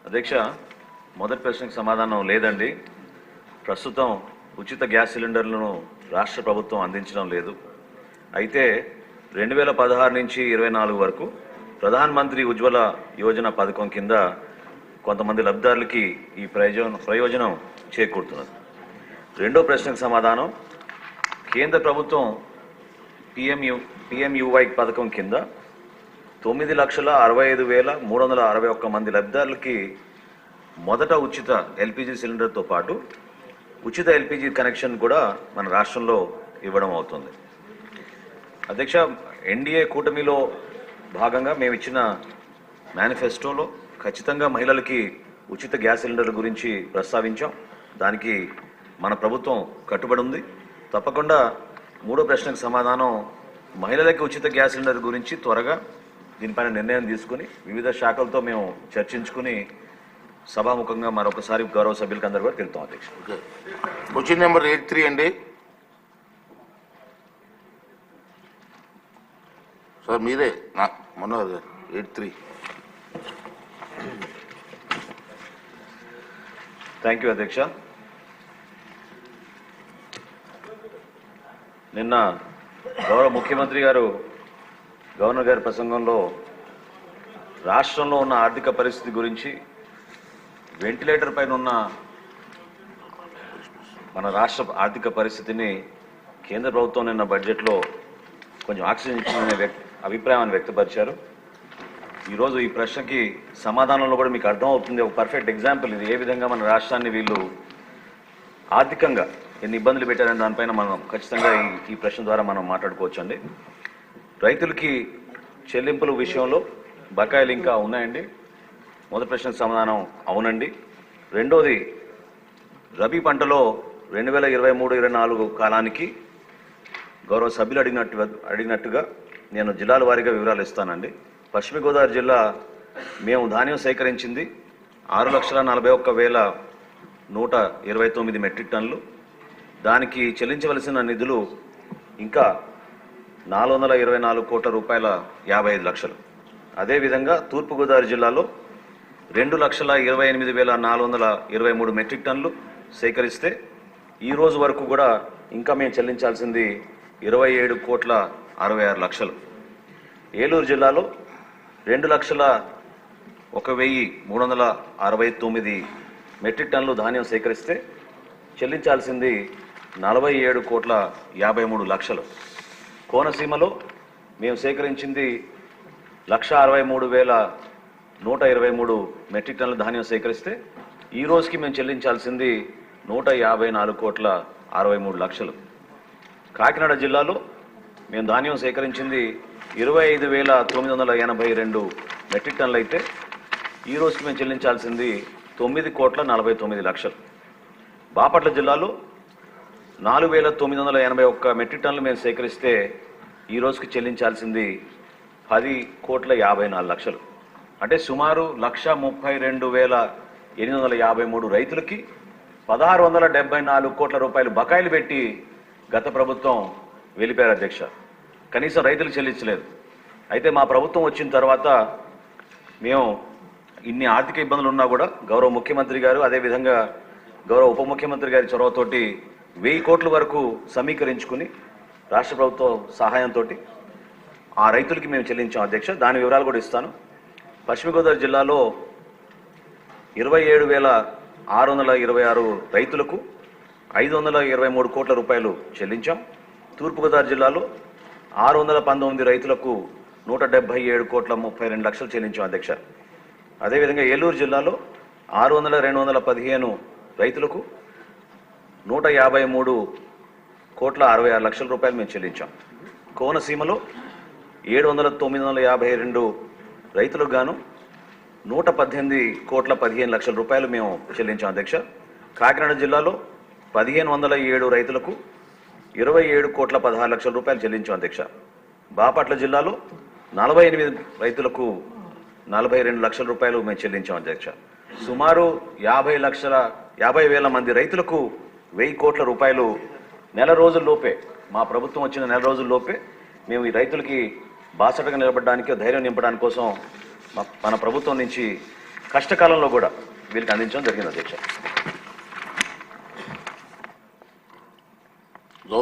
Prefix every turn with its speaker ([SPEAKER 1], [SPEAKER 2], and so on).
[SPEAKER 1] అధ్యక్ష, మొదటి ప్రశ్నకు సమాధానం లేదండి. ప్రస్తుతం ఉచిత గ్యాస్ సిలిండర్లను రాష్ట్ర ప్రభుత్వం అందించడం లేదు. అయితే 2016 నుంచి 24 వరకు ప్రధాన మంత్రి ఉజ్వల యోజన పథకం కింద కొంతమంది లబ్ధిదారులకి ఈ ప్రయోజనం చేకూరుతున్నది. రెండో ప్రశ్నకు సమాధానం, కేంద్ర ప్రభుత్వం పిఎంయువై పథకం కింద 9,65,361 మంది లబ్ధిదారులకి మొదట ఉచిత ఎల్పిజి సిలిండర్తో పాటు ఉచిత ఎల్పిజి కనెక్షన్ కూడా మన రాష్ట్రంలో ఇవ్వడం అవుతుంది. అధ్యక్ష, ఎన్డీఏ కూటమిలో భాగంగా మేము ఇచ్చిన మేనిఫెస్టోలో ఖచ్చితంగా మహిళలకి ఉచిత గ్యాస్ సిలిండర్ల గురించి ప్రస్తావించాం. దానికి మన ప్రభుత్వం కట్టుబడి ఉంది. తప్పకుండా మూడో ప్రశ్నకు సమాధానం, మహిళలకి ఉచిత గ్యాస్ సిలిండర్ గురించి త్వరగా దీనిపైన నిర్ణయం తీసుకుని వివిధ శాఖలతో మేము చర్చించుకుని సభాముఖంగా మరొకసారి గౌరవ సభ్యులకు అందరూ కూడా తెలుపుతాం. అధ్యక్ష,
[SPEAKER 2] క్వశ్చన్ నెంబర్ 83 అండి. సార్ మీరే మనోహర్ గారు 83.
[SPEAKER 1] థ్యాంక్ యూ అధ్యక్ష. నిన్న గౌరవ ముఖ్యమంత్రి గారు గవర్నర్ గారి ప్రసంగంలో రాష్ట్రంలో ఉన్న ఆర్థిక పరిస్థితి గురించి, వెంటిలేటర్ పైన ఉన్న మన రాష్ట్ర ఆర్థిక పరిస్థితిని కేంద్ర ప్రభుత్వం నిన్న బడ్జెట్లో కొంచెం ఆక్సిజన్ ఇచ్చిందనే అభిప్రాయాన్ని వ్యక్తపరిచారు. ఈరోజు ఈ ప్రశ్నకి సమాధానంలో కూడా మీకు అర్థమవుతుంది. ఒక పర్ఫెక్ట్ ఎగ్జాంపుల్ ఇది, ఏ విధంగా మన రాష్ట్రాన్ని వీళ్ళు ఆర్థికంగా ఎన్ని ఇబ్బందులు పెట్టారనే దానిపైన మనం ఖచ్చితంగా ఈ ప్రశ్న ద్వారా మనం మాట్లాడుకోవచ్చండి. రైతులకి చెల్లింపుల విషయంలో బకాయిలు ఇంకా ఉన్నాయండి. మొదటి ప్రశ్నకు సమాధానం అవునండి. రెండోది, రబీ పంటలో 2023-24 కాలానికి గౌరవ సభ్యులు అడిగినట్టుగా నేను జిల్లాల వారీగా వివరాలు ఇస్తానండి. పశ్చిమ గోదావరి జిల్లా మేము ధాన్యం సేకరించింది 6,41,129 మెట్రిక్ టన్నులు. దానికి చెల్లించవలసిన నిధులు ఇంకా 424 కోట్ల రూపాయల 55 లక్షలు. అదేవిధంగా తూర్పుగోదావరి జిల్లాలో 2,28,423 మెట్రిక్ టన్నులు సేకరిస్తే ఈ రోజు వరకు కూడా ఇంకా మేము చెల్లించాల్సింది 27 కోట్ల 66 లక్షలు. ఏలూరు జిల్లాలో 2,01,369 మెట్రిక్ టన్నులు ధాన్యం సేకరిస్తే చెల్లించాల్సింది 47 కోట్ల 53 లక్షలు. కోనసీమలో మేము సేకరించింది 1,63,123 మెట్రిక్ టన్నుల ధాన్యం సేకరిస్తే ఈ రోజుకి మేము చెల్లించాల్సింది 154 కోట్ల 63 లక్షలు. కాకినాడ జిల్లాలో మేము ధాన్యం సేకరించింది 25,982 మెట్రిక్ టన్నులు అయితే ఈ రోజుకి మేము చెల్లించాల్సింది 9 కోట్ల 49 లక్షలు. బాపట్ల జిల్లాలో 4,981 మెట్రిక్ టన్నులు మేము సేకరిస్తే ఈ రోజుకి చెల్లించాల్సింది 10 కోట్ల 54 లక్షలు. అంటే సుమారు 1,32,853 రైతులకి 1,674 కోట్ల రూపాయలు బకాయిలు పెట్టి గత ప్రభుత్వం వెళ్ళిపోయారు అధ్యక్ష. కనీసం రైతులు చెల్లించలేదు. అయితే మా ప్రభుత్వం వచ్చిన తర్వాత మేము ఇన్ని ఆర్థిక ఇబ్బందులు ఉన్నా కూడా గౌరవ ముఖ్యమంత్రి గారు, అదేవిధంగా గౌరవ ఉప ముఖ్యమంత్రి గారి చొరవతోటి 1000 కోట్ల వరకు సమీకరించుకుని రాష్ట్ర ప్రభుత్వ సహాయంతో ఆ రైతులకి మేము చెల్లించాం అధ్యక్ష. దాని వివరాలు కూడా ఇస్తాను. పశ్చిమ గోదావరి జిల్లాలో 27,626 రైతులకు 523 కోట్ల రూపాయలు చెల్లించాం. తూర్పుగోదావరి జిల్లాలో 619 రైతులకు 177 కోట్ల 32 లక్షలు చెల్లించాం అధ్యక్ష. అదేవిధంగా ఏలూరు జిల్లాలో 600,215 రైతులకు 153 కోట్ల 66 లక్షల రూపాయలు మేము చెల్లించాం. కోనసీమలో 7,952 రైతులకు గాను 118 కోట్ల 15 లక్షల రూపాయలు మేము చెల్లించాం అధ్యక్ష. కాకినాడ జిల్లాలో 1,507 రైతులకు 27 కోట్ల 16 లక్షల రూపాయలు చెల్లించాం అధ్యక్ష. బాపట్ల జిల్లాలో 48 రైతులకు 42 లక్షల రూపాయలు మేము చెల్లించాం అధ్యక్ష. సుమారు 50,000 మంది రైతులకు 1000 కోట్ల రూపాయలు నెల రోజుల్లోపే, మా ప్రభుత్వం వచ్చిన నెల రోజుల్లోపే మేము ఈ రైతులకి బాసటగా నిలబడడానికి ధైర్యం నింపడానికి కోసం మన ప్రభుత్వం నుంచి కష్టకాలంలో కూడా వీళ్ళకి అందించడం జరిగింది అధ్యక్ష.